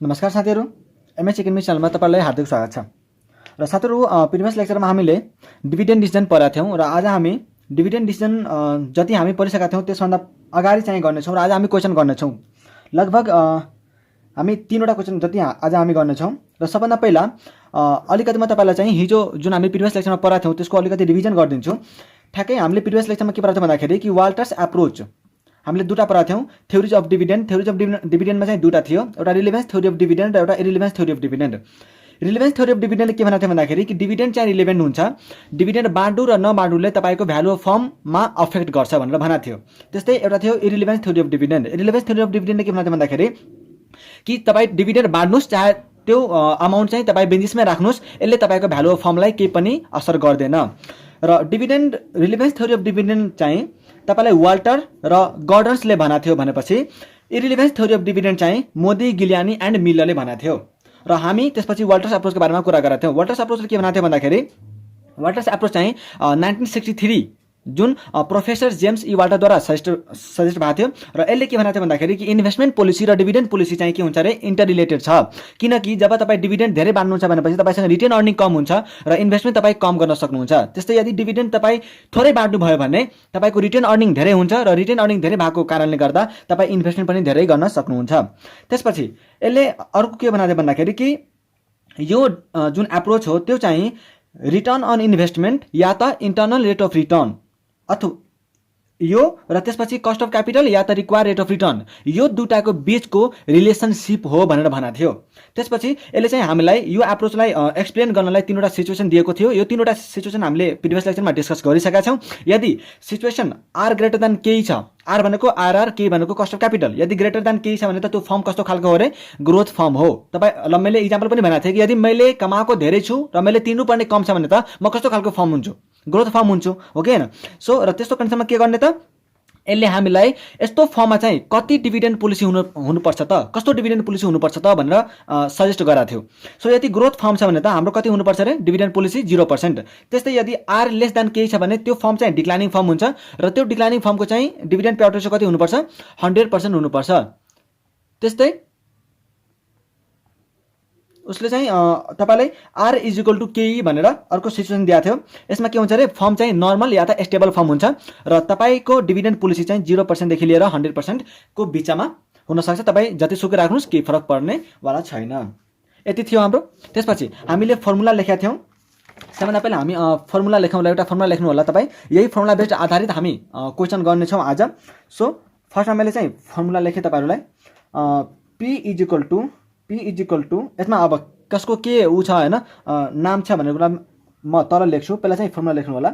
नमस्कार साथीहरु, MS economics च्यानलमा तपाईलाई हार्दिक स्वागत छ। र साथीहरु, प्रिभियस लेक्चरमा हामीले डिभिडेन्ड डिसिजन पढेका थियौं र आज हामी डिभिडेन्ड डिसिजन जति हामी पढिसकेका थियौं त्यसभन्दा अगाडि चाहिँ गर्ने छौं र आज हामी क्वेशन गर्ने छौं। लगभग हामी 3 वटा क्वेशन जति आज हामी गर्ने छौं र सबभन्दा पहिला अलिकति म तपाईलाई चाहिँ हिजो जुन हामी प्रिभियस लेक्चरमा पढाएको थियौं त्यसको अलिकति रिभिजन गरिदिन्छु। ठ्याक्कै हामीले प्रिभियस लेक्चरमा के पढाएको थियौं भन्दाखेरि कि वाल्टर्स एप्रोच हामीले दुटा पढाएको थियौं। थ्योरीज अफ डिभिडेन्डमा चाहिँ दुटा थियो, एउटा रिलेभेन्स थ्योरी अफ डिभिडेन्ड र एउटा irrelevance theory of dividend. Relevance theory of डिभिडेन्डले के भनेको थियो भन्दाखेरि कि डिभिडेन्ड चाहिँ रिलेभेन्ट हुन्छ, डिभिडेन्ड बाँड्नु र नबाँड्नुले तपाईको भ्यालु अफ फर्ममा अफेक्ट गर्छ भनेर भनेको थियो। त्यस्तै एउटा थियो irrelevance theory of dividend. Irrelevance theory of डिभिडेन्डले के भनेको थियो भन्दाखेरि कि तपाई डिभिडेन्ड बाँड्नुस् चाहे त्यो अमाउन्ट चाहिँ तपाई बेन्चेसमै राख्नुस्, यसले तपाईको भ्यालु अफ फर्मलाई केही पनि असर गर्दैन। र dividend relevance theory of dividend चाहिँ तपाईलाई वाल्टर र गॉर्डन्सले भनेको थियो भनेपछि इरिलेभेन्स थ्योरी अफ डिभिडेन्ड चाहिँ मोदी, गिलियानी एन्ड मिलरले भनेको थियो। र हामी त्यसपछि वाल्टर्स एप्रोचको बारेमा कुरा गरेका थियौं। वाल्टर्स एप्रोचले के भनेको थियो भन्दाखेरि वाल्टर्स एप्रोच चाहिँ 1963 जुन प्रोफेसर जेम्स ई वाल्टरद्वारा सजेस्ट भएको थियो र यसले के भनेको थियो भन्दाखेरि कि इन्भेस्टमेन्ट पोलिसी र डिभिडेन्ड पोलिसी चाहिँ के हुन्छ रे इन्टर रिलेटेड छ। किनकि जब तपाई डिभिडेन्ड धेरै बाँड्नुहुन्छ भनेपछि तपाईसँग रिटेन अर्निङ कम हुन्छ र इन्भेस्टमेन्ट तपाई कम गर्न सक्नुहुन्छ। त्यस्तै यदि डिभिडेन्ड तपाई थोरै बाँड्नु भयो भने तपाईको रिटेन अर्निङ धेरै हुन्छ र रिटेन अर्निङ धेरै भएको कारणले गर्दा तपाई इन्भेस्टमेन्ट पनि धेरै गर्न सक्नुहुन्छ। त्यसपछि यसले अर्को के भनेको थियो भन्दाखेरि कि यो जुन एप्रोच हो त्यो चाहिँ रिटर्न अन इन्भेस्टमेन्ट या त इन्टर्नल रेट अफ रिटर्न अथवा यो र त्यसपछि कस्ट अफ क्यापिटल या त रिक्वायर रेट अफ रिटर्न यो दुटाको बीचको रिलेसनशिप हो भनेर भनेको थियो। त्यसपछि यसले चाहिँ हामीलाई यो एप्रोचलाई एक्सप्लेन गर्नलाई 3 वटा सिचुएसन दिएको थियो। यो 3 वटा सिचुएसन हामीले प्रिभियस लेक्चरमा डिस्कस गरिसकेका छौं। यदि सिचुएसन आर ग्रेटर देन केही छ, आर भनेको आरआर, के भनेको कस्ट अफ क्यापिटल, यदि ग्रेटर देन केही छ भने त त्यो फर्म कस्तो खालको हो रे ग्रोथ फर्म हो। तपाई ल मैले एक्जाम्पल पनि भनेको थिएँ कि यदि मैले कमाएको धेरै छु र मैले तिर्नुपर्ने कम छ भने त म कस्तो खालको फर्म हुन्छु, ग्रोथ फर्म हुन्छु, हो कि हैन। सो र त्यस्तो कन्डिसनमा के गर्ने त यसले हामीलाई यस्तो फर्ममा चाहिँ कति डिभिडेन्ड पोलिसी हुनुपर्छ त, कस्तो डिभिडेन्ड पोलिसी हुनुपर्छ त भनेर सजेस्ट गराएको थियो। सो यदि ग्रोथ फर्म छ भने त हाम्रो कति हुनुपर्छ रे डिभिडेन्ड पोलिसी 0%। त्यस्तै यदि आर लेस देन केही छ भने त्यो फर्म चाहिँ डिक्लाइनिङ फर्म हुन्छ र त्यो डिक्लाइनिङ फर्मको चाहिँ डिभिडेन्ड पेआउट रेशियो कति हुनुपर्छ 100% हुनुपर्छ। त्यस्तै उसले चाहिँ तपाईलाई आर इज इक्वल टु केई भनेर अर्को सिचुएसन दिएको थियो। यसमा के हुन्छ रे फर्म चाहिँ नर्मल या त स्टेबल फर्म हुन्छ र तपाईको डिभिडेन्ड पोलिसी चाहिँ 0% देखि लिएर 100% को बीचमा हुन सक्छ। तपाई जति सुकै राख्नुस् केही फरक पर्ने वाला छैन। यति थियो हाम्रो। त्यसपछि हामीले फर्मुला लेखेका थियौं। सबभन्दा पहिला हामी फर्मुला लेखौँला, एउटा फर्मुला लेख्नु होला तपाई। यही फर्मुला बेस्ड आधारित हामी क्वेशन गर्ने छौं आज। सो फर्स्टमा मैले चाहिँ फर्मुला लेखे तपाईहरुलाई P इज इक्वल टु यसमा अब कसको के उ छ हैन नाम छ भनेर म तल लेख्छु। पहिला चाहिँ फर्मुला लेख्नु होला।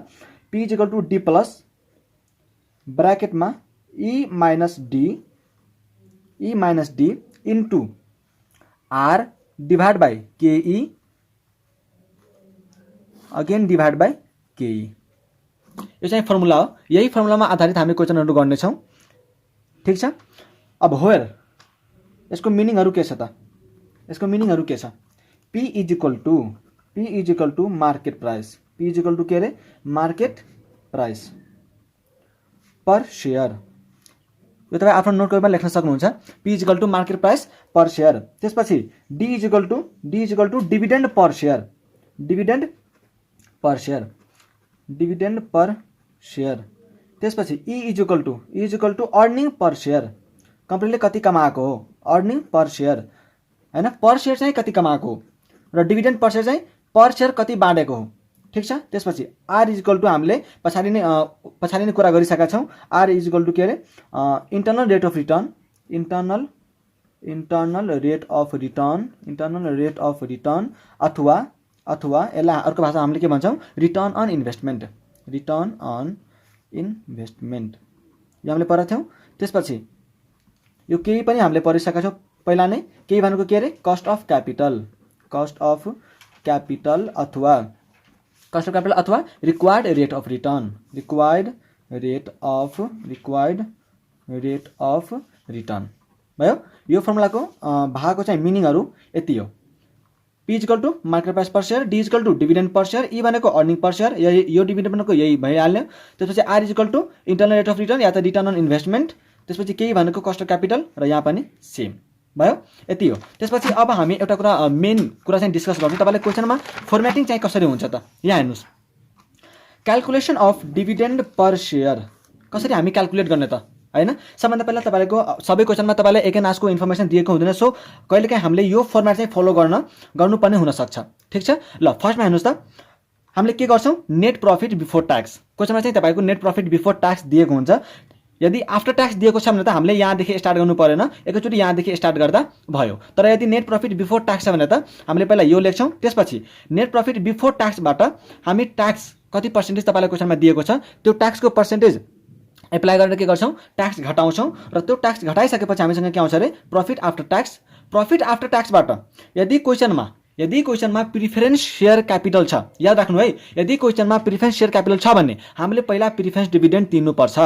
P is equal to D plus ब्र्याकेटमा E minus D into R divide by KE again divide by KE। यो चाहिँ फर्मुला हो। यही फर्मुलामा आधारित हामी क्वेशनहरु गर्ने छौं। ठीक छ। अब होयर यसको मिनिङहरु के छ त, यसको मिनिङहरु के छ। P is equal to market price. P is equal to के रे मार्केट प्राइस पर शेयर। यो तपाई आफ्नो नोट पेपरमा लेख्न सक्नुहुन्छ। P is equal to market price per share. त्यसपछि D is equal to dividend per share. Dividend per share. त्यसपछि E is equal to earning per share. कम्पनीले कति कमाएको हो, अर्निङ पर शेयर हैन। पर शेयर चाहिँ कति कमाएको हो र डिभिडेन्ड पर शेयर चाहिँ पर शेयर कति बाँडेको हो। ठीक छ। त्यसपछि आर इज इक्वल टु हामीले पछाडी नै कुरा गरिसकेका छौं। आर इज इक्वल टु के रे internal rate of return, internal rate of return अथवा यसलाई अर्को भाषामा हामीले के भन्छौं रिटर्न अन इन्भेस्टमेन्ट। यो हामीले पढाएको थियौं। त्यसपछि यो केही पनि हामीले पढिसकेका छौं। पहिला नै केही भनेको के रे कस्ट अफ क्यापिटल अथवा रिक्वायर्ड रेट अफ रिटर्न भयो। यो फर्मुलाको भागको चाहिँ मिनिङहरु यति हो। P is equal to market price per share, D is equal to dividend per share, E भनेको अर्निङ पर शेयर, यो डिभिडेन्ड भनेको यही भइहाल्यो। त्यसपछि R is equal to internal rate of return या त रिटर्न अन इन्भेस्टमेन्ट। त्यसपछि केही भनेको कस्ट अफ क्यापिटल र यहाँ पनि सेम। भयो, यति हो। त्यसपछि अब हामी एउटा कुरा मेन कुरा चाहिँ डिस्कस गर्छौँ। तपाईँले क्वेसनमा फर्मेटिङ चाहिँ कसरी हुन्छ त, यहाँ हेर्नुहोस्, calculation of dividend per share कसरी हामी क्यालकुलेट गर्ने त हैन। सबभन्दा पहिला तपाईँको सबै क्वेसनमा तपाईँलाई एक नासको इन्फर्मेसन दिएको हुँदैन, सो कहिलेकाहीँ हामीले यो फर्मेट चाहिँ फलो गर्नुपर्ने हुनसक्छ। ठिक छ, ल फर्स्टमा हेर्नुहोस् त, हामीले के गर्छौँ, नेट प्रफिट बिफोर ट्याक्स। क्वेसनमा चाहिँ तपाईँको नेट प्रफिट बिफोर ट्याक्स दिएको हुन्छ। यदि आफ्टर ट्याक्स दिएको छ भने त हामीले यहाँदेखि स्टार्ट गर्नु परेन, एकैचोटि यहाँदेखि स्टार्ट गर्दा भयो। तर यदि नेट प्रफिट बिफोर ट्याक्स छ भने त हामीले पहिला यो लेख्छौँ, त्यसपछि नेट प्रफिट बिफोर ट्याक्सबाट हामी ट्याक्स कति पर्सेन्टेज तपाईँलाई क्वेसनमा दिएको छ त्यो ट्याक्सको पर्सेन्टेज एप्लाई गरेर के गर्छौँ, ट्याक्स घटाउँछौँ र त्यो ट्याक्स घटाइसकेपछि हामीसँग के आउँछ अरे, profit after tax. Profit after ट्याक्सबाट यदि क्वेसनमा प्रिफरेन्स सेयर क्यापिटल छ, याद राख्नु है, यदि क्वेसनमा प्रिफरेन्स सेयर क्यापिटल छ भने हामीले पहिला प्रिफरेन्स डिभिडेन्ड तिर्नुपर्छ।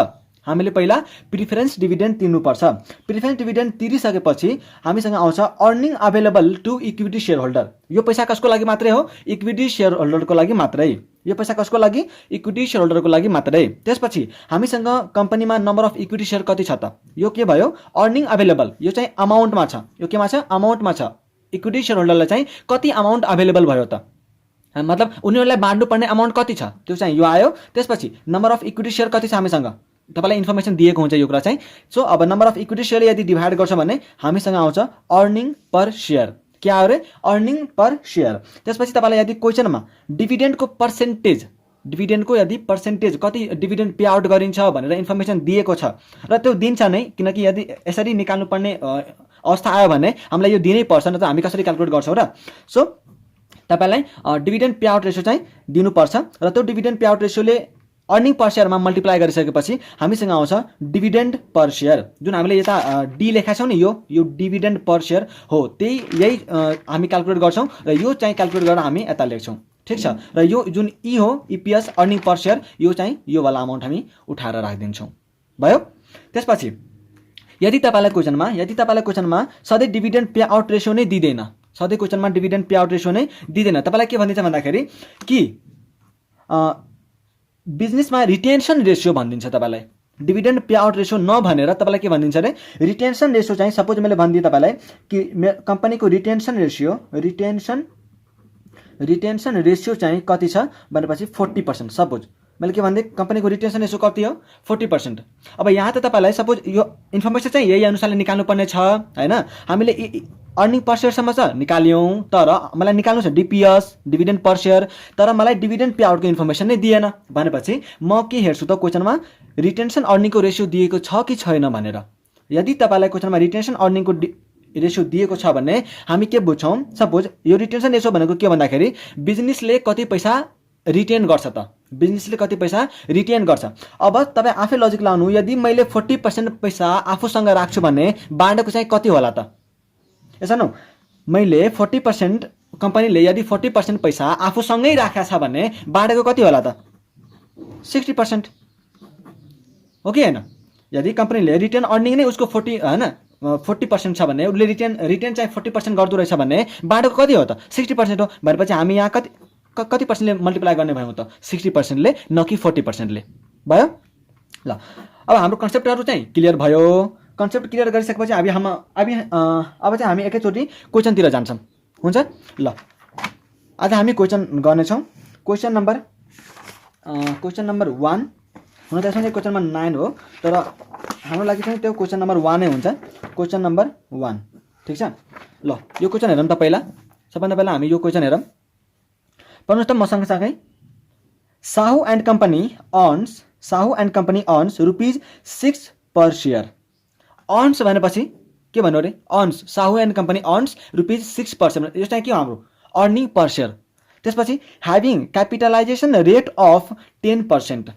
हामीले पहिला प्रिफरेन्स डिभिडेन्ड तिर्नुपर्छ। प्रिफरेन्स डिभिडेन्ड तिरिसकेपछि हामीसँग आउँछ earning available to equity share holder. यो पैसा कसको लागि मात्रै हो, इक्विटी सेयर होल्डरको लागि मात्रै। यो पैसा कसको लागि, इक्विटी सेयर होल्डरको लागि मात्रै। त्यसपछि हामीसँग कम्पनीमा नम्बर अफ इक्विटी सेयर कति छ त, यो के भयो, अर्निङ अभाइलेबल। यो चाहिँ अमाउन्टमा छ, यो केमा छ, अमाउन्टमा छ। इक्विटी सेयर होल्डरलाई चाहिँ कति अमाउन्ट अभाइलेबल भयो त, मतलब उनीहरूलाई बाँड्नुपर्ने अमाउन्ट कति छ त्यो चाहिँ यो आयो। त्यसपछि नम्बर अफ इक्विटी सेयर कति छ हामीसँग, तपाईँलाई इन्फर्मेसन दिएको हुन्छ यो कुरा चाहिँ। सो अब नम्बर अफ इक्विटी सेयर यदि डिभाइड गर्छ भने हामीसँग आउँछ अर्निङ पर सेयर। के आयो अरे, अर्निङ पर सेयर। त्यसपछि तपाईँलाई यदि क्वेसनमा डिभिडेन्डको पर्सेन्टेज, डिभिडेन्डको यदि पर्सेन्टेज कति डिभिडेन्ड पे आउट गरिन्छ भनेर इन्फर्मेसन दिएको छ र त्यो दिन्छ नै, किनकि यदि यसरी निकाल्नुपर्ने अवस्था आयो भने हामीलाई यो दिनै पर्छ, नत्र हामी कसरी क्यालकुलेट गर्छौँ र। सो तपाईँलाई डिभिडेन्ड पे आउट रेसियो चाहिँ दिनुपर्छ र त्यो डिभिडेन्ड पे आउट रेसियोले अर्निङ पर सेयरमा मल्टिप्लाई गरिसकेपछि हामीसँग आउँछ डिभिडेन्ड पर सेयर। जुन हामीले यता डी लेखा छौँ नि, यो डिभिडेन्ड पर सेयर हो, यही हामी क्यालकुलेट गर्छौँ र यो चाहिँ क्यालकुलेट गरेर हामी यता लेख्छौँ। ठिक छ, र यो जुन ई हो, इपिएस अर्निङ पर सेयर, यो चाहिँ यो वाला अमाउन्ट हामी उठाएर राखिदिन्छौँ। भयो। त्यसपछि यदि तपाईँलाई क्वेसनमा सधैँ डिभिडेन्ड पे आउट रेसियो नै दिँदैन, सधैँ क्वेसनमा डिभिडेन्ड पे आउट रेसियो नै दिँदैन, तपाईँलाई के भनिन्छ भन्दाखेरि कि बिजनेसमा रिटेन्सन रेसियो भनिदिन्छ। तपाईँलाई डिभिडेन्ड पे आउट रेसियो नभनेर तपाईँलाई के भनिदिन्छ अरे, रिटेन्सन रेसियो चाहिँ सपोज मैले भनिदिएँ तपाईँलाई कि कम्पनीको रिटेन्सन रेसियो चाहिँ कति छ भनेपछि 40%। सपोज मैले के भनिदिएँ, कम्पनीको रिटेन्सन रेसियो कति हो, 40%। अब यहाँ त तपाईँलाई सपोज यो इन्फर्मेसन चाहिँ यही अनुसारले निकाल्नुपर्ने छ हैन। हामीले अर्निङ पर सेयरसम्म छ निकाल्यौँ, तर मलाई निकाल्नु छ डिपिएस डिभिडेन्ड पर सेयर, तर मलाई डिभिडेन्ड पे आउटको इन्फर्मेसन नै दिएन भनेपछि म के हेर्छु त क्वेसनमा रिटेन्सन अर्निङको रेसियो दिएको छ कि छैन भनेर। यदि तपाईँलाई क्वेसनमा रिटेन्सन अर्निङको रेसियो दिएको छ भने हामी के बुझ्छौँ, सपोज यो रिटेन्सन रेसियो भनेको के भन्दाखेरि बिजनेसले कति पैसा रिटेन गर्छ त, बिजनेसले कति पैसा रिटेन गर्छ। अब तपाईँ आफै लजिक लाउनु, यदि मैले 40% पैसा आफूसँग राख्छु भने बाँडेको चाहिँ कति होला त, यसो न, मैले 40% कम्पनीले यदि 40% पैसा आफूसँगै राखेको छ भने बाँडेको कति होला त, 60% हो कि होइन। यदि कम्पनीले रिटेन अर्निङ नै उसको 40% छ भने, उसले रिटेन चाहिँ 40% गर्दो रहेछ भने बाँडेको कति हो त, 60% हो। भनेपछि हामी यहाँ कति पर्सेन्टले मल्टिप्लाई गर्ने भयौँ त, 60%ले, न कि 40%ले। भयो। ल अब हाम्रो कन्सेप्टहरू चाहिँ क्लियर भयो। कन्सेप्ट क्लियर गरिसकेपछि अब चाहिँ हामी एकैचोटि क्वेसनतिर जान्छौँ, हुन्छ। ल आज हामी क्वेसन गर्नेछौँ। क्वेसन नम्बर 1 हुन त यसमा क्वेसन नम्बर 9 हो, तर हाम्रो लागि चाहिँ त्यो क्वेसन नम्बर 1 नै हुन्छ। क्वेसन नम्बर 1, ठिक छ। ल यो क्वेसन हेरौँ त। सबभन्दा पहिला हामी यो क्वेसन हेरौँ, पढ्नुहोस् त मसँग सँगै। Sahu and company earns ₹6 per share. Earns भनेपछि के भन्नु अरे, earns, Sahu and company earns ₹6 per share, यो चाहिँ के हो, हाम्रो अर्निङ पर सेयर। त्यसपछि ह्याभिङ क्यापिटलाइजेसन रेट अफ 10%।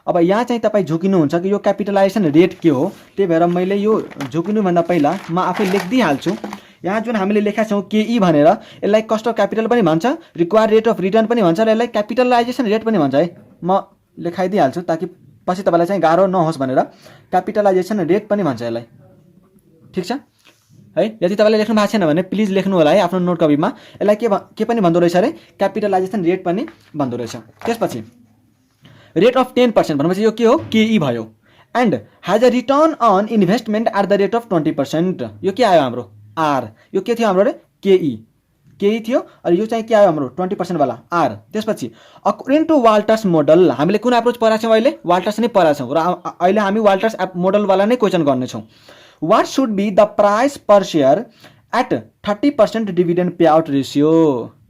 अब यहाँ चाहिँ तपाईँ झुकिनुहुन्छ कि यो क्यापिटलाइजेसन रेट के हो, त्यही भएर मैले यो झुकिनुभन्दा पहिला म आफै लेखिदिइहाल्छु। यहाँ जुन हामीले लेखेका छौँ केई भनेर, यसलाई कस्ट अफ क्यापिटल पनि भन्छ, रिक्वायर्ड रेट अफ रिटर्न पनि भन्छ, र यसलाई क्यापिटलाइजेसन रेट पनि भन्छ है। म लेखाइदिइहाल्छु ताकि पछि तपाईँलाई चाहिँ गाह्रो नहोस् भनेर। क्यापिटलाइजेसन रेट पनि भन्छ यसलाई, ठिक छ है। यदि तपाईँले लेख्नु भएको छैन भने प्लिज लेख्नु होला है आफ्नो नोट कपीमा। यसलाई के पनि भन्दो रहेछ अरे, क्यापिटलाइजेसन रेट पनि भन्दो रहेछ। त्यसपछि रेट अफ 10% भनेपछि यो के हो, केई भयो। And has a return on investment at the rate of 20%। यो के आयो, हाम्रो आर, यो के थियो हाम्रो रे केई थियो अनि यो चाहिँ के आयो हाम्रो 20% वाला आर। त्यसपछि अकर्डिङ टु वाल्टर्स मोडल हामीले कुन एप्रोच पढाएको छौँ अहिले? वाल्टर्स नै पढाएको छौँ र अहिले हामी वाल्टर्स मोडलवाला नै क्वेसन गर्नेछौँ। What should be the price per share at 30% dividend pay out ratio?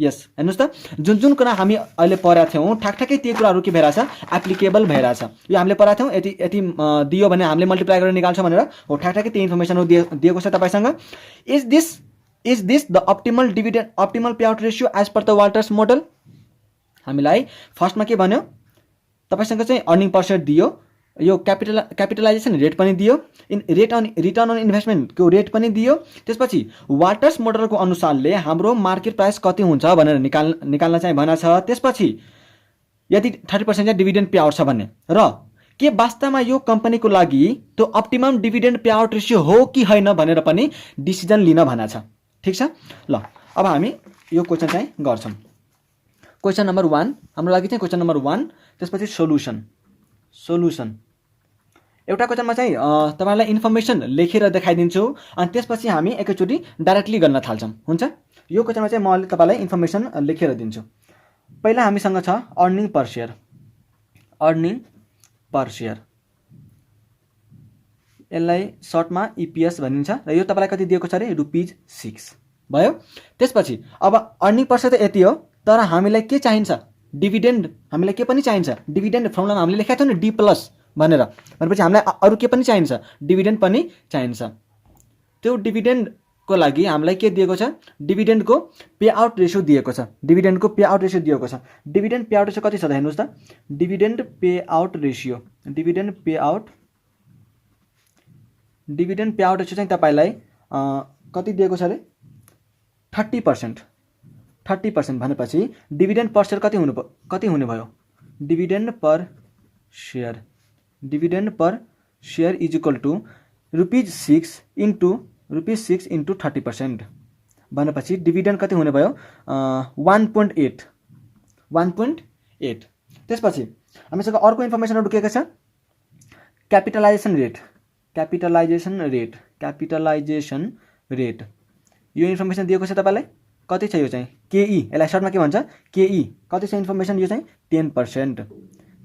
Yes, हेर्नुहोस् त, जुन कुरा हामी अहिले पढाएको थियौँ ठ्याक्ठ्याक्कै त्यही कुराहरू के भइरहेछ? एप्लिकेबल भइरहेछ। यो हामीले पढाएको थियौँ यति दियो भने हामीले मल्टिप्लाई गरेर निकाल्छौँ भनेर, हो ठ्याक्ठ्याक्कै त्यही इन्फर्मेसन दिएको छ तपाईँसँग। Is this the optimal pay out ratio as per the Walters model? हामीलाई फर्स्टमा के भन्यो? तपाईँसँग चाहिँ अर्निङ पर सेयर दियो, यो क्यापिटलाइजेसन रेट पनि दियो, रिटर्न अन इन्भेस्टमेन्टको रेट पनि दियो। त्यसपछि वाल्टर्स मोडलको अनुसारले हाम्रो मार्केट प्राइस कति हुन्छ भनेर निकाल्न चाहिँ भनेको छ। त्यसपछि यदि 30% चाहिँ डिभिडेन्ड पे आउट छ भन्ने, र के वास्तवमा यो कम्पनीको लागि त्यो optimum dividend pay out ratio हो कि होइन भनेर पनि डिसिजन लिन भनेको छ। ठिक छ, ल अब हामी यो क्वेसन चाहिँ गर्छौँ। क्वेसन नम्बर 1 हाम्रो लागि चाहिँ क्वेसन नम्बर 1। त्यसपछि सोलुसन एउटा क्वेसनमा चाहिँ तपाईलाई इन्फर्मेसन लेखेर देखाइदिन्छु अनि त्यसपछि हामी एकैचोटि डाइरेक्टली गर्न थाल्छौँ। हुन्छ, यो क्वेसनमा चाहिँ म तपाईलाई इन्फर्मेसन लेखेर दिन्छु। पहिला हामीसँग छ अर्निङ पर सेयर, यसलाई सर्टमा इपिएस भनिन्छ र यो तपाईलाई कति दिएको छ रे? ₹6 भयो। त्यसपछि अब अर्निङ पर सेयर त यति हो, तर हामीलाई के चाहिन्छ? डिभिडेन्ड हामीलाई के पनि चाहिन्छ? डिभिडेन्ड फर्मुलामा हामीले लेखेको थियौँ नि डी प्लस भनेपछि हामीलाई अरू के पनि चाहिन्छ? डिभिडेन्ड पनि चाहिन्छ। त्यो डिभिडेन्डको लागि हामीलाई के दिएको छ? डिभिडेन्डको पे आउट रेसियो दिएको छ। डिभिडेन्ड पे आउट रेसियो कति छ त? हेर्नुहोस् त, डिभिडेन्ड पे आउट रेसियो चाहिँ तपाईँलाई कति दिएको छ अरे? 30% भनेपछि डिभिडेन्ड पर सेयर कति हुने भयो? Dividend per share is equal to ₹6 into 30% भनेपछि डिभिडेन्ड कति हुने भयो? 1.8। त्यसपछि हामीसँग अर्को इन्फर्मेसनहरू के छ? क्यापिटलाइजेसन रेट यो इन्फर्मेसन दिएको छ तपाईँलाई। कति छ यो चाहिँ? केई, यसलाई सर्टमा के भन्छ? केई कति छ इन्फर्मेसन? यो चाहिँ 10%।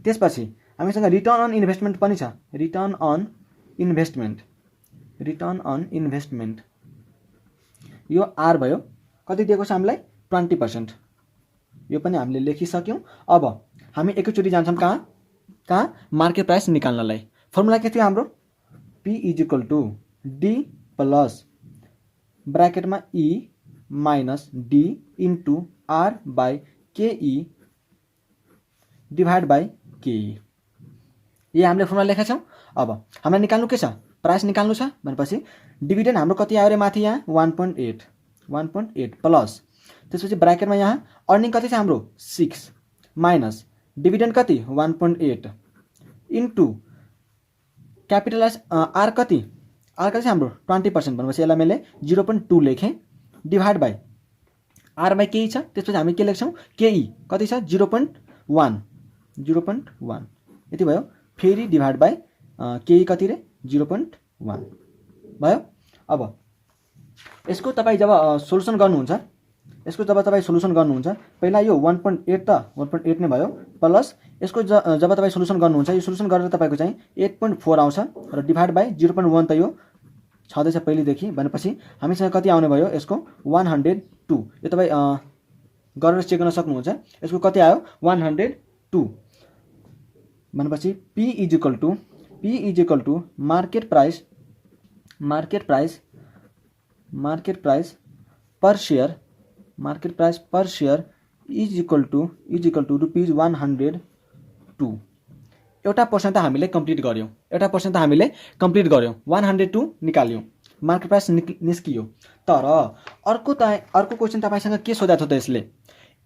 त्यसपछि हामीसँग रिटर्न अन इन्भेस्टमेन्ट पनि छ। रिटर्न अन इन्भेस्टमेन्ट यो आर भयो। कति दिएको छ हामीलाई? 20%। यो पनि हामीले लेखिसक्यौँ। अब हामी एकैचोटि जान्छौँ कहाँ? Market price निकाल्नलाई। फर्मुला के थियो हाम्रो? P is equal to D plus ब्राकेटमा E minus D into R by KE divide by KE. ये हामीले फर्मुला लेखेका छौँ। अब हामीलाई निकाल्नु के छ? प्राइस निकाल्नु छ भनेपछि डिभिडेन्ड हाम्रो कति आयो रे माथि? यहाँ 1.8 प्लस त्यसपछि ब्राकेटमा यहाँ अर्निङ कति छ हाम्रो? 6 माइनस डिभिडेन्ड कति? 1.8 इन्टु क्यापिटलाइज आर कति? आर कति छ हाम्रो? 20% भनेपछि यसलाई मैले 0.2 लेखेँ डिभाइड बाई आर बाई केही छ। त्यसपछि हामी के लेख्छौँ? केई कति छ? 0.1 यति भयो। फेरि डिभाइड बाई केही कति रे? 0.1 भयो। अब यसको तपाईँ जब सोल्युसन गर्नुहुन्छ पहिला यो 1.8 त 1.8 नै भयो प्लस यसको जब तपाईँ सोल्युसन गर्नुहुन्छ यो सोल्युसन गरेर तपाईँको चाहिँ 8.4 आउँछ र डिभाइड बाई 0.1 त यो छँदैछ पहिलेदेखि भनेपछि हामीसँग कति आउने भयो? यसको 102। यो तपाईँ गरेर चेक गर्न सक्नुहुन्छ। यसको कति आयो? 102 भनेपछि P is equal to market price per share is equal to ₹102। एउटा पर्सेन्ट त हामीले कम्प्लिट गऱ्यौँ 102 निकाल्यौँ, मार्केट प्राइस निस्कियो। तर अर्को क्वेसन तपाईँसँग के सोधेको थियो त यसले?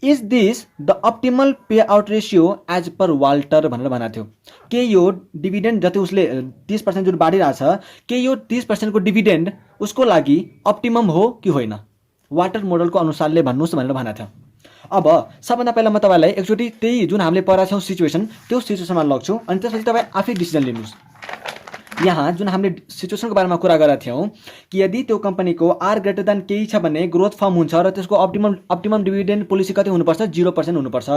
Is this the optimal pay out ratio as per Walter भनेर भनेको थियो। के यो डिभिडेन्ड जति उसले 30% जुन बाँडिरहेछ के यो 30% को डिभिडेन्ड उसको लागि अप्टिमम हो कि होइन? वाल्टर मोडलको अनुसारले भन्नुहोस् भनेर भनेको थियो। अब सबभन्दा पहिला म तपाईँलाई एकचोटि त्यही जुन हामीले पढाएको छौँ सिचुएसन त्यो सिचुएसनमा लग्छु अनि त्यसपछि तपाईँ आफै डिसिजन लिनुहोस्। यहाँ जुन हामीले सिचुएसनको बारेमा कुरा गरेका थियौँ कि यदि त्यो कम्पनीको आर ग्रेटर देन केही छ भने ग्रोथ फर्म हुन्छ र त्यसको अप्टिमम डिभिडेन्ड पोलिसी कति हुनुपर्छ 0% हुनुपर्छ।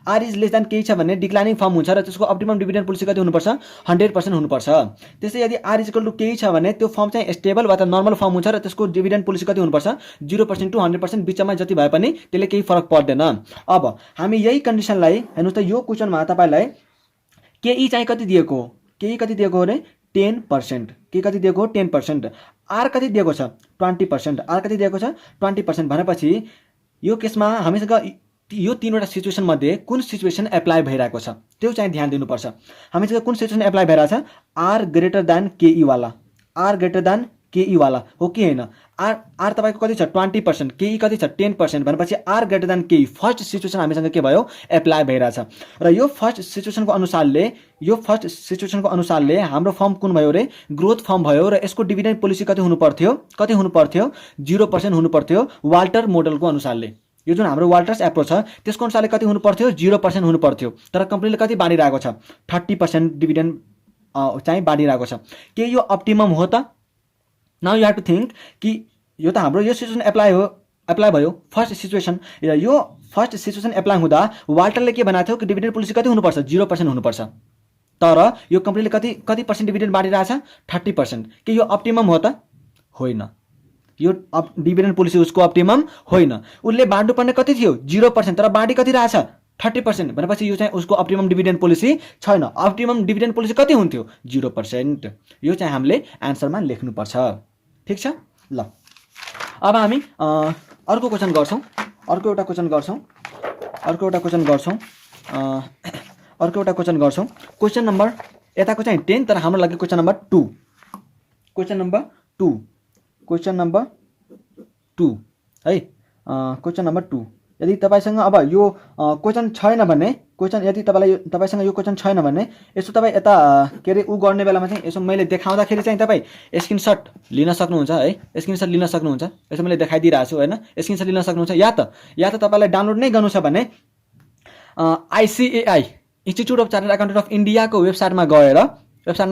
आर इज लेस देन केही छ भने डिक्लाइनिङ फर्म हुन्छ र त्यसको अप्टिमम डिभिडेन्ड पोलिसी कति हुनुपर्छ 100% हुनुपर्छ। त्यस्तै यदि आर इज इक्वल टु केही छ भने त्यो फर्म चाहिँ स्टेबल वा त नर्मल फर्म हुन्छ र त्यसको डिभिडेन्ड पोलिसी कति हुनुपर्छ 0% टु 100% बिचमा जति भए पनि त्यसले केही फरक पर्दैन। अब हामी यही कन्डिसनलाई हेर्नुहोस् त यो क्वेसनमा तपाईँलाई केई चाहिँ कति दिएको हो, केही कति दिएको हो रे 10%, के कति दिएको हो 10%, आर कति दिएको छ 20%, आर कति दिएको छ 20% भनेपछि यो केसमा हामीसँग यो तीनवटा सिचुएसन मध्ये कुन सिचुएसन एप्लाई भइरहेको छ त्यो चाहिँ ध्यान दिनुपर्छ। हामीसँग कुन सिचुएसन एप्लाई भइरहेछ आर ग्रेटर देन केई वाला, आर ग्रेटर देन केई वाला हो कि हैन। आर तपाईको कति छ 20%, केई कति छ 10% भनेपछि आर ग्रेटर देन केई फर्स्ट सिचुएसन हामीसँग के भयो एप्लाई भइरहेछ र यो फर्स्ट सिचुएसनको अनुसारले हाम्रो फर्म कुन भयो रे ग्रोथ फर्म भयो र यसको डिभिडेन्ड पोलिसी कति हुनु पर्थ्यो 0% हुनु पर्थ्यो वाल्टर मोडलको अनुसारले। यो जुन हाम्रो वाल्टर्स एप्रोच छ त्यसको अनुसारले कति हुनु पर्थ्यो 0% हुनु पर्थ्यो, तर कम्पनीले कति बाँडिरहेको छ 30% डिभिडेन्ड चाहिँ बाँडिरहेको छ। के यो अप्टिमम हो त? Now you have to think कि यो त हाम्रो यो सिचुएसन एप्लाई भयो फर्स्ट सिचुएसन, यो फर्स्ट सिचुएसन एप्लाई हुँदा वाल्टरले के भनेको थियो कि डिभिडेन्ड पोलिसी कति हुनुपर्छ 0% हुनुपर्छ, तर यो कम्पनीले कति पर्सेन्ट डिभिडेन्ड बाँडिरहेछ 30%। के यो अप्टिमम हो त? होइन, यो डिभिडेन्ड पोलिसी उसको अप्टिमम होइन। उसले बाँड्नुपर्ने कति थियो 0%, तर बाँडी कति रहेछ 30% भनेपछि यो चाहिँ उसको अप्टिमम डिभिडेन्ड पोलिसी छैन। अप्टिमम डिभिडेन्ड पोलिसी कति हुन्थ्यो 0%। यो चाहिँ हामीले एन्सरमा लेख्नुपर्छ। ठीक छ ल। अब हामी अर्को क्वेसन गर्छौं, अर्को एउटा क्वेसन गर्छौं। क्वेसन नम्बर यताको चाहिँ 10 तर हाम्रो लागि क्वेसन नम्बर 2, क्वेसन नम्बर 2 है। क्वेसन नम्बर 2 यदि तपाईसँग अब यो क्वेसन छैन भने यदि तपाईसँग यो क्वेसन छैन भने यसो तपाई यता के रे उ गर्ने बेलामा चाहिँ यसो मैले देखाउँदाखेरि चाहिँ तपाई स्क्रिनशट लिन सक्नुहुन्छ है, स्क्रिनशट लिन सक्नुहुन्छ। यसो मैले देखाइदिइरहेको छु हैन, स्क्रिनशट लिन सक्नुहुन्छ। या त तपाईलाई डाउनलोड नै गर्नु छ भने ICAI institute of chartered accountant of India को वेबसाइटमा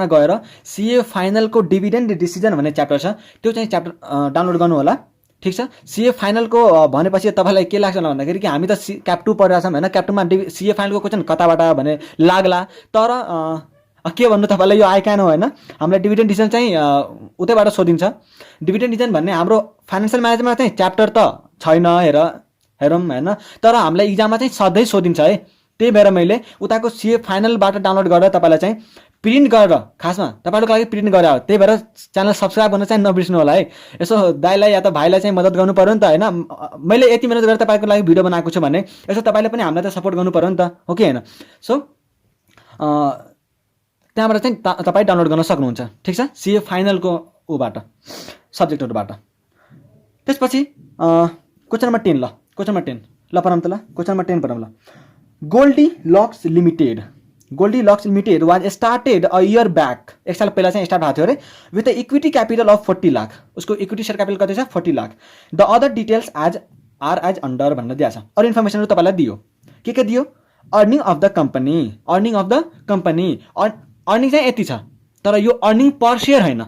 गएर सीए फाइनल को डिभिडेन्ड डिसिजन भन्ने च्याप्टर छ, त्यो चाहिँ च्याप्टर डाउनलोड गर्नु होला। ठीक छ। सीए फाइनल को भनेपछि तपाईलाई के लाग्छ भन्दाखेरि कि हामी त क्याप 2 पढिरहेछौँ हैन, क्याप 2 मा सीए फाइनल को क्वेशन कताबाट भने लाग्ला, तर के भन्नु तपाईलाई यो आइकान हो हैन। हामीलाई डिभिडेन्ड डिसिजन चाहिँ उतैबाट सोधिन्छ। डिभिडेन्ड डिसिजन भन्ने हाम्रो फाइनान्शियल म्यानेजमेन्टमा चाहिँ च्याप्टर त छैन हेरौँ हैन, तर हामीलाई एक्जाममा चाहिँ सधैँ सोधिन्छ है। त्यही भएर मैले उताको सीए फाइनलबाट डाउनलोड गरेर तपाईलाई चाहिँ प्रिन्ट गरेर खासमा तपाईहरुको लागि प्रिन्ट गरे हो। त्यही भएर च्यानल सब्स्क्राइब गर्न चाहिँ नबिर्सनु होला है। यसो दाइलाई या त भाइलाई चाहिँ मद्दत गर्नु पर्यो नि त हैन। मैले यति मेहनत गरेर तपाईहरुको लागि भिडियो बनाएको छु भने यसो तपाईले पनि हामीलाई त सपोर्ट गर्नु पर्यो नि त, हो कि हैन। सो त्यहाँबाट चाहिँ तपाई डाउनलोड गर्न सक्नुहुन्छ। ठीक छ, सीए फाइनलको उबाट सब्जेक्टहरुबाट। त्यसपछि क्वेशन नम्बर 10 ल, क्वेशन नम्बर 10 ल पढौँ त ल। क्वेशन नम्बर 10 पढौँ ल। Goldilocks limited was started a year back, एक साल पहिला चाहिँ स्टार्ट भएको थियो अरे, with equity capital of 40 lakh. उसको इक्विटी शेयर क्यापिटल कति छ 40 lakh. The other details as under भनेर दिएको छ। अरु इन्फर्मेसनहरु तपाईलाई दियो, के दियो? Earning of the company, earning चाहिँ यति छ, तर यो अर्निङ पर शेयर हैन।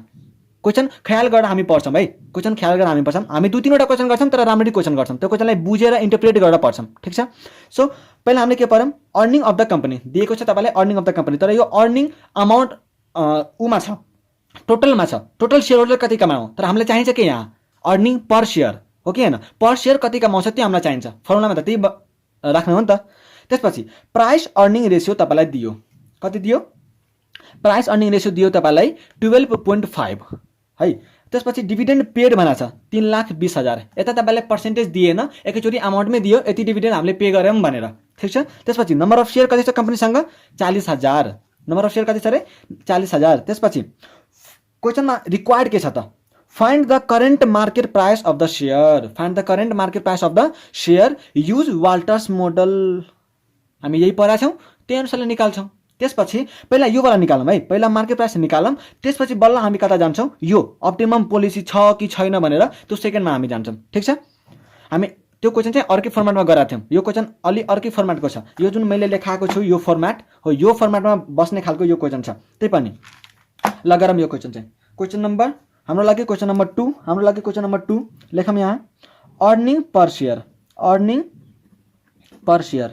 क्वेशन ख्याल गरेर हामी पढ्छौं है, क्वेशन ख्याल गरेर हामी पढ्छौं। हामी 2-3 वटा क्वेशन गर्छौं तर राम्ररी क्वेशन गर्छौं, त्यो क्वेशनलाई बुझेर इन्टरप्रेट गरेर पढ्छौं। ठीक छ। सो पहिला हामीले के पढ्यौं? अर्निङ अफ द कम्पनी दिएको छ तपाईलाई, अर्निङ अफ द कम्पनी, तर यो अर्निङ अमाउन्ट उमा छ, टोटलमा छ। टोटल शेयर होल्डर कति कमाऊ, तर हामीलाई चाहिन्छ के यहाँ अर्निङ पर शेयर, हो कि हैन। पर शेयर कति कमाउँछ त्यो हामीलाई चाहिन्छ, फर्मुलामा त त्यही राख्नु हो नि त। त्यसपछि प्राइस अर्निङ रेशियो तपाईलाई दियो, कति दियो? प्राइस अर्निङ रेशियो दियो तपाईलाई 12.5 है। त्यसपछि डिभिडेन्ड पेड भनेको छ 3,20,000। यता तपाईलाई पर्सेन्टेज दिएन, एकैचोटी अमाउन्टमै दियो यति डिभिडेन्ड हामीले पे गर्यौं भनेर। ठीक छ। त्यसपछि नम्बर अफ शेयर कति छ कम्पनीसँग 40,000, नम्बर अफ शेयर कति छ रे 40,000। त्यसपछि क्वेशनमा रिक्वायर्ड के छ त? Find the current market price of the share, find the current market price of the share, use Walters model. हामी यही पढाएको छौं, त्यही अनुसारले निकाल्छौं। त्यसपछि पहिला यो वाला निकालौं है, पहिला मार्केट प्राइस निकालौं, त्यसपछि बल्ल हामी कता जान्छौं यो अप्टिमम पोलिसी छ कि छैन भनेर त्यो सेकेन्डमा हामी जान्छौं। ठीक छ। हामी त्यो क्वेशन चाहिँ अर्कै फर्मेटमा गराएको थियौं, यो क्वेशन अलि अर्कै फर्मेटको छ। यो जुन मैले लेखाएको छु यो फर्मेट हो, यो फर्मेटमा बस्ने खालको यो क्वेशन छ। त्यही पनि ल गरौँ यो क्वेसन चाहिँ। क्वेसन नम्बर हाम्रो लागि क्वेसन नम्बर 2, हाम्रो लागि क्वेसन नम्बर 2 लेखौँ यहाँ अर्निङ पर सेयर। अर्निङ पर सेयर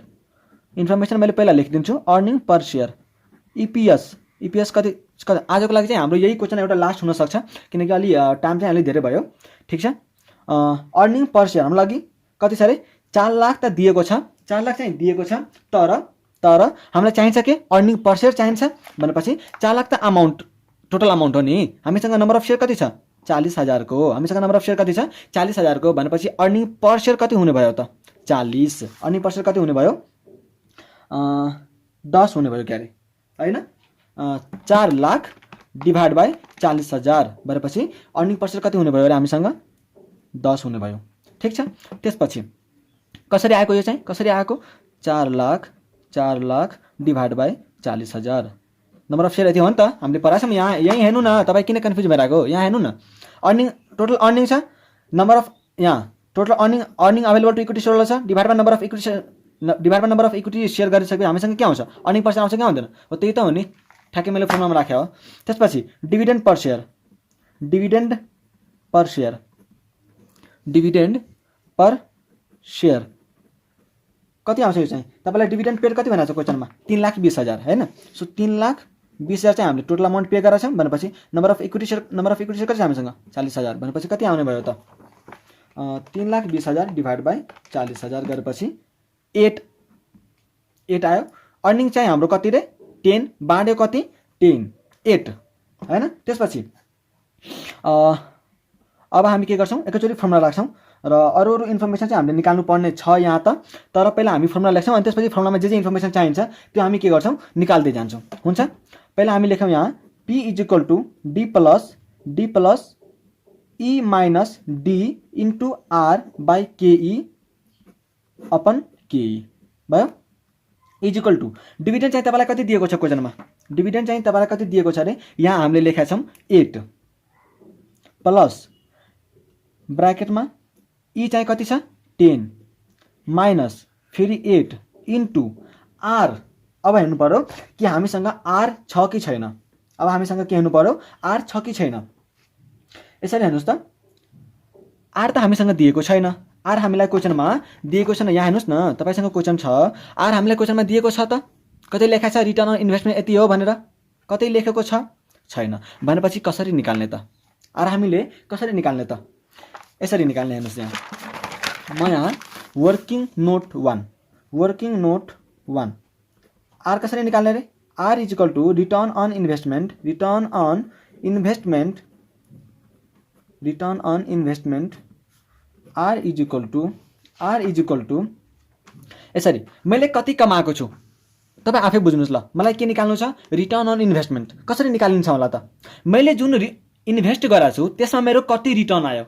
इन्फर्मेसन मैले पहिला लेखिदिन्छु। अर्निङ पर सेयर इपिएस कति आजको लागि चाहिँ हाम्रो यही क्वेसन एउटा लास्ट हुनसक्छ किनकि अलि टाइम चाहिँ अलि धेरै भयो। ठिक छ, अर्निङ पर सेयर हाम्रो लागि कति छ अरे 4 लाख त दिएको छ, 4 लाख चाहिँ दिएको छ, तर हामीलाई चाहिन्छ के अर्निङ पर सेयर चाहिन्छ भनेपछि 4 लाख त अमाउन्ट टोटल अमाउन्ट हो नि। हामीसँग नम्बर अफ सेयर कति छ 40,000 को, हामीसँग नम्बर अफ सेयर कति छ 40,000 को भनेपछि अर्निङ पर सेयर कति हुने भयो त 40। अर्निङ पर सेयर कति हुने भयो 10 हुने भयो क्यारे हैन। 4 लाख डिभाइड बाई 40,000 भनेपछि अर्निङ पर सेयर कति हुने भयो अरे हामीसँग 10 हुने भयो। ठिक छ, त्यसपछि कसरी आएको यो चाहिँ कसरी आएको 4 lakh divide by 40,000 number of share यति हो नि त हामीले पढाछौँ। यहाँ यही हेर्नु न, तपाईँ किन कन्फ्युज भइरहेको, यहाँ हेर्नु न। अर्निङ टोटल अर्निङ छ, नम्बर अफ यहाँ total earning available to equity share छ divide by number of equity share गरिसकेपछि हामीसँग के आउँछ अर्निङ पर सेयर आउँछ कि आउँदैन हो, त्यही त हो नि, ठ्याक्कै मैले फर्मुलामा राखेँ हो। त्यसपछि डिभिडेन्ड पर सेयर कति आउँछ यो चाहिँ तपाईलाई डिभिडेन्ड पेड कति भनेको छ क्वेसनमा 3,20,000 हैन। सो 3,20,000 चाहिँ हामीले टोटल अमाउन्ट पे गरेका छौँ भनेपछि नम्बर अफ इक्विटी सेयर कति छ हामीसँग 40,000 भनेपछि कति आउने भयो त 3,20,000 डिभाइड बाई 40,000 गरेपछि 8 आयो। अर्निङ चाहिँ हाम्रो कति रे 10 बाँड्यो कति 10 8 हैन। त्यसपछि अब हामी के गर्छौँ एकैचोटि फर्मुला राख्छौँ र अरू इन्फर्मेसन चाहिँ हामीले निकाल्नु पर्ने छ यहाँ त, तर पहिला हामी फर्मुला लेख्छौँ अनि त्यसपछि फर्मुलामा जे इन्फर्मेसन चाहिन्छ त्यो हामी के गर्छौँ निकाल्दै जान्छौँ। हुन्छ, पहिला हामी लेख्यौँ यहाँ P equal to D plus E minus D into R by KE upon KE भयो इक्वल टु डिभिडेन्ड चाहिँ तपाईँलाई कति दिएको छ क्वेसनमा, डिभिडेन्ड चाहिँ तपाईँलाई कति दिएको छ अरे यहाँ हामीले लेखेका छौँ 8 प्लस ब्राकेटमा ई चाहिँ कति छ 10 माइनस फेरि 8 इन्टु आर। अब हेर्नु पर्यो कि हामीसँग आर छ कि छैन, अब हामीसँग के हेर्नु पर्यो आर छ कि छैन। यसरी हेर्नुहोस् त आर त हामीसँग दिएको छैन, आर हामीलाई क्वेसनमा दिएको छैन। यहाँ हेर्नुहोस् न तपाईँसँग क्वेसन छ आर हामीलाई क्वेसनमा दिएको छ त, कतै लेखा छ रिटर्न अन इन्भेस्टमेन्ट यति हो भनेर, कतै लेखेको छैन भनेपछि कसरी निकाल्ने त आर हामीले कसरी निकाल्ने त यसरी निकाल्ने। हेर्नुहोस् यहाँ म यहाँ वर्किङ नोट 1 आर कसरी निकाल्ने रे R equal to return on investment R equal to यसरी मैले कति कमाएको छु तपाईँ आफै बुझ्नुहोस् ल। मलाई के निकाल्नु छ रिटर्न अन इन्भेस्टमेन्ट कसरी निकालिन्छ होला त, मैले जुन इन्भेस्ट गरेको छु त्यसमा मेरो कति रिटर्न आयो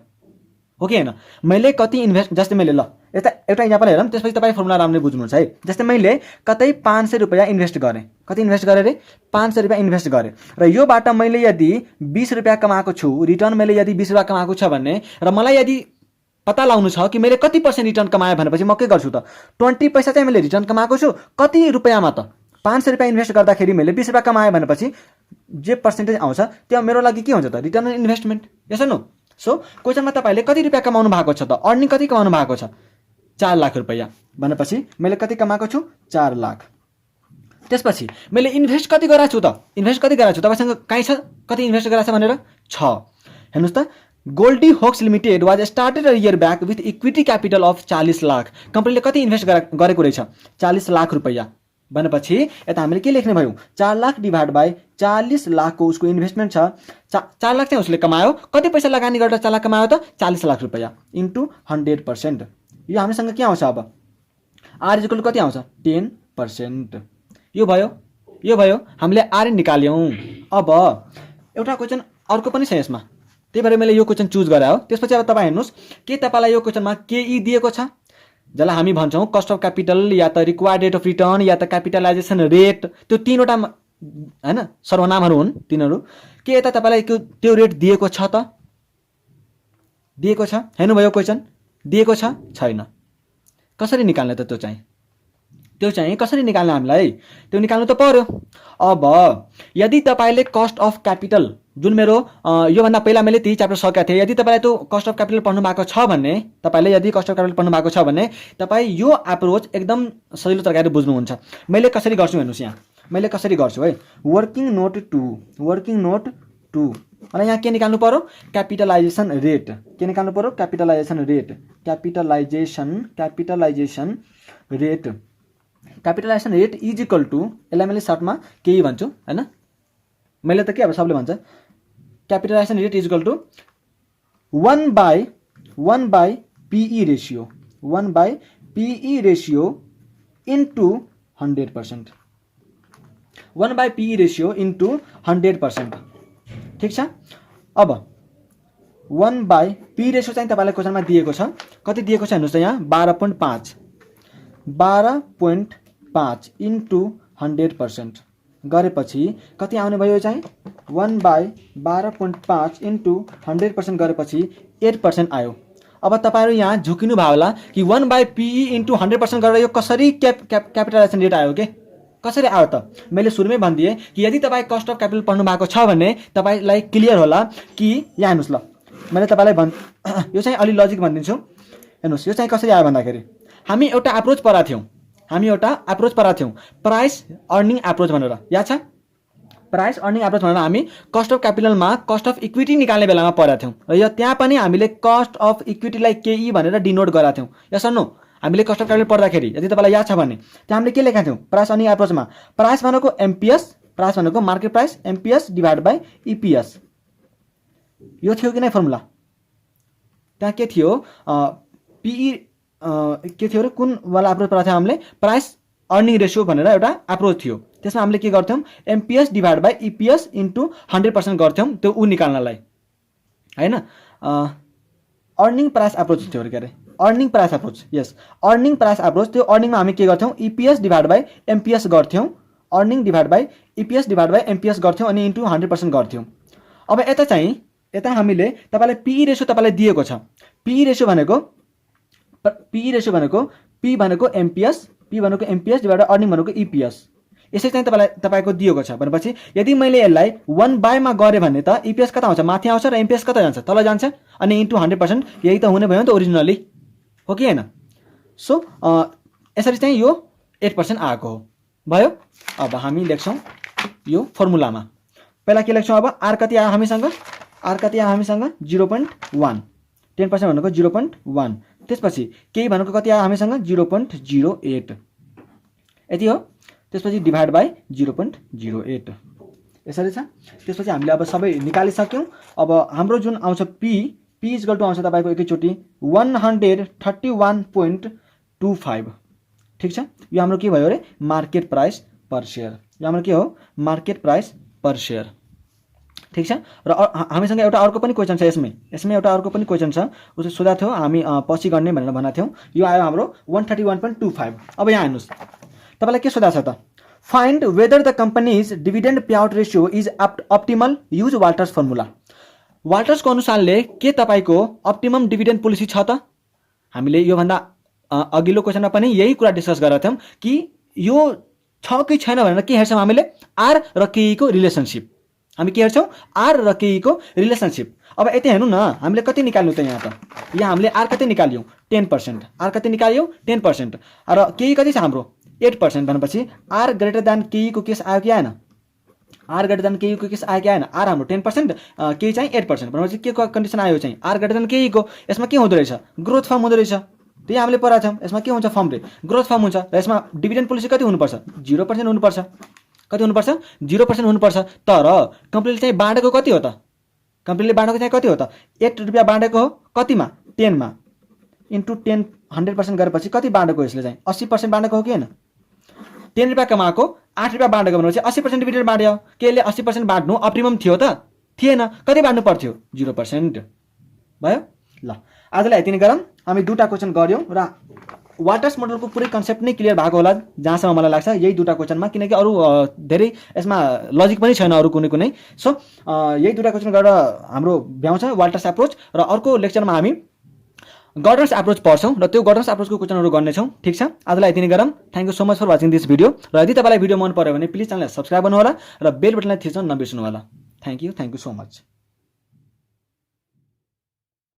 हो कि हैन। मैले कति इन्भेस्ट जस्तै मैले ल यता एउटा इक्जाम्पल हेरौँ त्यसपछि तपाईँ फर्मुला राम्ररी बुझ्नुहुन्छ है। जस्तै मैले कतै 500 रुपैयाँ इन्भेस्ट गरेँ, कति इन्भेस्ट गरेँ रे 500 रुपैयाँ इन्भेस्ट गरेँ र योबाट मैले यदि 20 रुपैयाँ कमाएको छु, रिटर्न मैले यदि 20 रुपैयाँ कमाएको छ भने र मलाई यदि पत्ता लगाउनु छ कि मैले कति % रिटर्न कमाएँ भनेपछि म के गर्छु त 20 पैसा चाहिँ मैले रिटर्न कमाएको छु, कति रुपैयाँमा त 500 रुपैयाँ इन्भेस्ट गर्दाखेरि मैले 20 रुपैयाँ कमाएँ भनेपछि जे पर्सेन्टेज आउँछ त्यो मेरो लागि के हुन्छ त रिटर्न अन इन्भेस्टमेन्ट। यसो नो सो क्वेसनमा तपाईँले कति रुपैयाँ कमाउनु भएको छ त अर्निङ कति कमाउनु भएको छ 4 लाख रुपैयाँ भनेपछि मैले कति कमाएको छु 4 लाख। त्यसपछि मैले इन्भेस्ट कति गराएको छु तपाईँसँग कहीँ छ कति इन्भेस्ट गराएको छ भनेर छ। हेर्नुहोस् त Goldie Hawks limited was started a year back with equity capital of 40 lakh. कम्पनीले कति इन्भेस्ट गरेको रहेछ 40 लाख रुपैयाँ भनेपछि यता हामीले के लेख्ने भयौँ 4 लाख डिभाइड बाई 40 लाखको उसको इन्भेस्टमेन्ट छ, 4 लाख चाहिँ उसले कमायो, कति पैसा लगानी गरेर 4 लाख कमायो त 40 लाख रुपैयाँ इन्टु 100%। यो हामीसँग के आउँछ अब आर इक्वल कति आउँछ 10%। यो भयो हामीले आर निकाल्यौँ। अब एउटा क्वेसन अर्को पनि छ यसमा, त्यही भएर मैले यो क्वेसन चुज गरेँ हो। त्यसपछि अब तपाईँ हेर्नुहोस् के तपाईँलाई यो क्वेसनमा केई दिएको छ जसलाई हामी भन्छौँ कस्ट अफ क्यापिटल या त रिक्वायर्ड रेट अफ रिटर्न या त क्यापिटलाइजेसन रेट, त्यो तीनवटा हैन सर्वनामहरू हुन् तिनीहरू। के यता तपाईँलाई त्यो रेट दिएको छ त दिएको छ हेर्नुभयो क्वेसन दिएको छ छैन, कसरी निकाल्ने त त्यो चाहिँ त्यो चाहिँ कसरी निकाल्ने हामीलाई, त्यो निकाल्नु त पर्यो। अब यदि तपाईले कस्ट अफ क्यापिटल जुन मेरो योभन्दा पहिला मैले त्यही च्याप्टर सकेको थिएँ, यदि तपाईँले त्यो कस्ट अफ क्यापिटल पढ्नु भएको छ भने, तपाईँले यदि कस्ट अफ क्यापिटल पढ्नु भएको छ भने तपाईँ यो एप्रोच एकदम सजिलो तरिकाले बुझ्नुहुन्छ। मैले कसरी गर्छु हेर्नुहोस्, यहाँ मैले कसरी गर्छु है। वर्किङ नोट 2 मलाई यहाँ के निकाल्नु पर्यो, क्यापिटलाइजेसन रेट। के निकाल्नु पर्यो, capitalisation rate. Capitalisation rate is equal to, यसलाई मैले सर्टमा केही भन्छु हैन, मैले त के अब सबले भन्छ, capitalisation rate is equal to 1/PE ratio, 1/PE ratio into 100%, 1/PE ratio into 100%। ठीक छ। अब 1/P रेशियो चाहिँ तपाईँलाई क्वेसनमा दिएको छ, कति दिएको छ हेर्नुहोस् त यहाँ 12.5 इन्टु 100% गरेपछि कति आउने भयो, चाहिँ 1/12.5 इन्टु 100% गरेपछि 8% आयो। अब तपाईँहरू यहाँ झुकिनु भयो होला कि 1/PE इन्टु 100% गरेर यो कसरी क्यापिटलाइजेसन रेट आयो के, कसरी आयो त। मैले सुरुमै भनिदिएँ कि यदि तपाईँ कस्ट अफ क्यापिटल पढ्नु भएको छ भने तपाईँलाई क्लियर होला कि यहाँ हेर्नुहोस् ल, मैले तपाईँलाई यो चाहिँ अलि लजिक भनिदिन्छु। हेर्नुहोस् यो चाहिँ कसरी आयो भन्दाखेरि हामी एउटा एप्रोच पढाएको थियौँ, प्राइस अर्निङ एप्रोच भनेर, याद छ? प्राइस अर्निङ एप्रोच भनेर हामी कस्ट अफ क्यापिटलमा कस्ट अफ इक्विटी निकाल्ने बेलामा पढाएको थियौँ र यो त्यहाँ पनि हामीले कस्ट अफ इक्विटीलाई केई भनेर डिनोट गरेका थियौँ। यस नो हामीले कस्ट अफ क्यापिटल पढ्दाखेरि यदि तपाईँलाई याद छ भने त्यहाँ हामीले के लेखेका थियौँ, प्राइस अर्निङ एप्रोचमा प्राइस भनेको एमपीएस, प्राइस भनेको market price MPS divide by EPS, यो थियो कि नै फर्मुला। त्यहाँ के थियो, पीई के थियो, कुन वाला एप्रोच पढाएको थियौँ हामीले, प्राइस अर्निङ रेशियो भनेर एउटा एप्रोच थियो। त्यसमा हामीले के गर्थ्यौँ, MPS divide by EPS into 100% गर्थ्यौँ त्यो ऊ निकाल्नलाई हैन। अर्निङ प्राइस एप्रोच थियो के अरे, अर्निङ प्राइस एप्रोच, यस अर्निङ प्राइस एप्रोच। त्यो अर्निङमा हामी के गर्थ्यौँ, ईपीएस डिभाइड बाई एमपीएस गर्थ्यौँ, earning divide by EPS divide by MPS गर्थ्यौँ अनि इन्टु 100% गर्थ्यौँ। अब यता हामीले तपाईँलाई पीई रेशियो तपाईँलाई दिएको छ, पीई रेशियो भनेको पी भनेको एमपीएस, पी भनेको एमपीएस डिभाइड बाई अर्निङ भनेको ईपीएस, यसै चाहिँ तपाईँको दिएको छ भनेपछि यदि मैले यसलाई 1/मा गरेँ भने त ईपीएस कता आउँछ, माथि आउँछ र एमपीएस कता जान्छ, तल जान्छ अनि इन्टु 100%, यही त हुने भयो नि त ओरिजिनली, हो कि हैन। सो यसरी चाहिँ यो 8% आएको हो भयो। अब हामी लेख्छौँ यो फर्मुलामा, पहिला के लेख्छौँ, अब आर कति आयो हामीसँग, 0.1, 10% भनेको 0.1, त्यसपछि केही भनेको कति आयो हामीसँग 0.08, यति हो। त्यसपछि डिभाइड बाई 0.08 यसरी छ। त्यसपछि हामीले अब सबै निकालिसक्यौँ। अब हाम्रो जुन आउँछ पी इक्वल टु आउँछ तपाईँको एकैचोटि 131.25, ठिक छ। यो हाम्रो के भयो अरे, मार्केट प्राइस पर सेयर, यो हाम्रो के हो, मार्केट प्राइस पर सेयर, ठिक छ। र हामीसँग एउटा अर्को पनि क्वेसन छ, यसमै एउटा अर्को पनि क्वेसन छ, उसले सोधा थियो, हामी पछि गर्ने भनेर भनेको थियौँ। यो आयो हाम्रो 131.25। अब यहाँ हेर्नुहोस् तपाईँलाई के सोधा छ त, find whether the company's dividend payout ratio is optimal, use Walter's formula. वाल्टर्सको अनुसारले के तपाईँको अप्टिमम डिभिडेन्ड पोलिसी छ त। हामीले योभन्दा अघिल्लो क्वेसनमा पनि यही कुरा डिस्कस गरेका थियौँ कि यो छ कि छैन भनेर के हेर्छौँ हामीले, आर र केईको रिलेसनसिप, हामी के हेर्छौँ, आर र केईको रिलेसनसिप। अब यति हेर्नु न, हामीले कति निकाल्यौँ त, यहाँ हामीले आर कति निकाल्यौँ 10%, आर कति निकाल्यौँ 10%, र केही कति छ हाम्रो 8% भनेपछि आर ग्रेटर देन केईको केस आयो कि आएन, आर ग्रेटर देन केईको केस आयो कि आएन। आर हाम्रो 10%, केही चाहिँ 8% भनेपछि के कन्डिसन आयो चाहिँ आर ग्रेटर देन केईको। यसमा के हुँदो रहेछ, ग्रोथ फर्म हुँदो रहेछ, त्यही हामीले पढाएको छौँ। यसमा के हुन्छ, फर्म रे ग्रोथ फर्म हुन्छ र यसमा डिभिडेन्ड पोलिसी कति हुनुपर्छ, 0% हुनुपर्छ, कति हुनुपर्छ, 0% हुनुपर्छ। तर कम्पनीले चाहिँ बाँडेको कति हो त, कम्पनीले बाँडेको चाहिँ कति हो त, 8 रुपियाँ बाँडेको हो, कतिमा 10मा, इन्टु 10 100% गरेपछि कति बाँडेको, यसले चाहिँ 80% बाँडेको हो कि होइन। 10 रुपियाँ कमाएको 8 रुपियाँ बाँडेको भनेपछि 80% डिभिडेन्ड बाँड्यो। के यसले 80% बाँड्नु अप्टिमम थियो त, थिएन, कति बाँड्नु पर्थ्यो, 0% भयो। ल आजलाई यति नै गरौँ, हामी दुईवटा क्वेसन गऱ्यौँ र वाल्टर्स मोडलको पुरै कन्सेप्ट नै क्लियर भएको होला जहाँसम्म मलाई लाग्छ, यही दुईवटा क्वेसनमा, किनकि अरू धेरै यसमा लजिक पनि छैन अरू कुनै। सो यही दुईवटा क्वेसन गरेर हाम्रो भ्याउँछ वाल्टर्स एप्रोच। र अर्को लेक्चरमा हामी गडर्स एप्रोच पढ्छौँ र त्यो गडर्स एप्रोचको क्वेसनहरू गर्नेछौँ। ठिक छ, आजलाई यति नै गरौँ। Thank you so much for watching this video. र यदि तपाईँलाई भिडियो मन पर्यो भने प्लिज च्यानललाई सब्सक्राइब गर्नु होला र बेल बटनलाई थिच्न नबिर्सनु होला। Thank you so much.